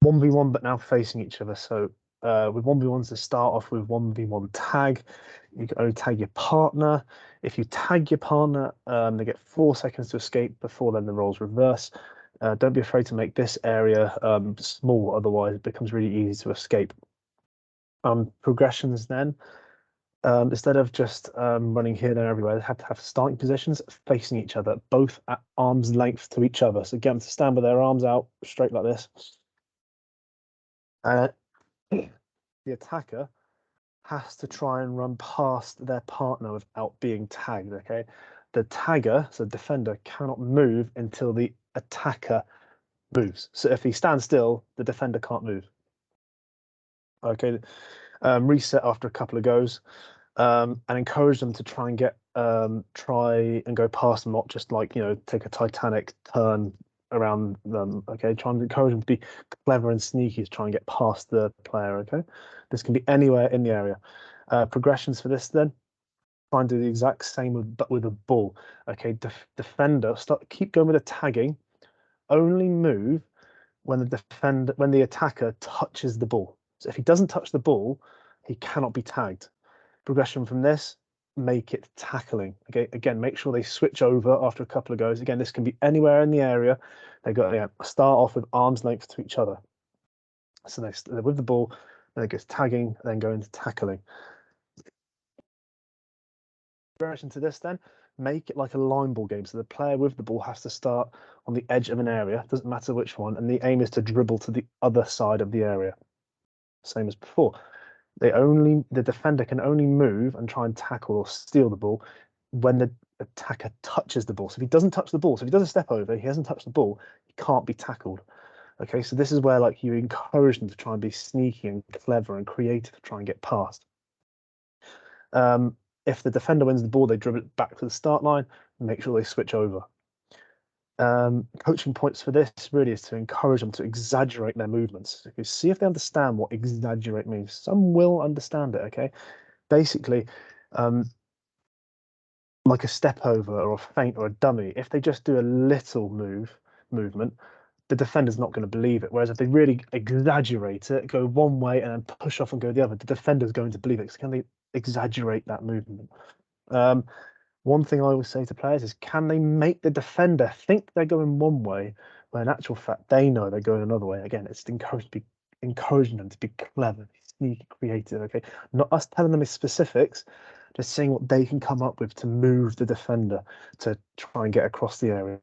1v1, but now facing each other. So with 1v1s, to start off with 1v1 tag. You can only tag your partner. If you tag your partner, they get 4 seconds to escape. Before then, the roles reverse. Don't be afraid to make this area small, otherwise it becomes really easy to escape. Progressions then. Instead of just running here, there, everywhere, they have to have starting positions facing each other, both at arm's length to each other. So get them to stand with their arms out straight like this. The attacker has to try and run past their partner without being tagged, okay? The tagger, so defender, cannot move until the attacker moves. So if he stands still, the defender can't move. Okay, reset after a couple of goes, and encourage them to try and go past them, not just like, take a Titanic turn around them. Okay, try and encourage them to be clever and sneaky to try and get past the player. Okay, this can be anywhere in the area. Progressions for this then. Try and do the exact same but with a ball. Okay, defender, keep going with the tagging. Only move when the attacker touches the ball. So if he doesn't touch the ball, he cannot be tagged. Progression from this, make it tackling. Okay, again, make sure they switch over after a couple of goes. Again, this can be anywhere in the area. They got to start off with arm's length to each other. So they're with the ball, then it goes tagging, then go into tackling. Progression to this then, make it like a line ball game. So the player with the ball has to start on the edge of an area, doesn't matter which one, and the aim is to dribble to the other side of the area. Same as before. The defender can only move and try and tackle or steal the ball when the attacker touches the ball. So if he doesn't touch the ball, so if he does a step over, he hasn't touched the ball, he can't be tackled. Okay, so this is where like you encourage them to try and be sneaky and clever and creative to try and get past. If the defender wins the ball, they dribble it back to the start line and make sure they switch over. Coaching points for this really is to encourage them to exaggerate their movements. You see if they understand what exaggerate means. Some will understand it, okay? Basically, like a step over or a feint or a dummy, if they just do a little movement, the defender's not going to believe it. Whereas if they really exaggerate it, go one way and then push off and go the other, the defender's going to believe it. So can they exaggerate that movement? One thing I always say to players is, can they make the defender think they're going one way, when in actual fact they know they're going another way? Again, it's encouraging them to be clever, sneaky, creative. Okay, not us telling them the specifics, just seeing what they can come up with to move the defender to try and get across the area.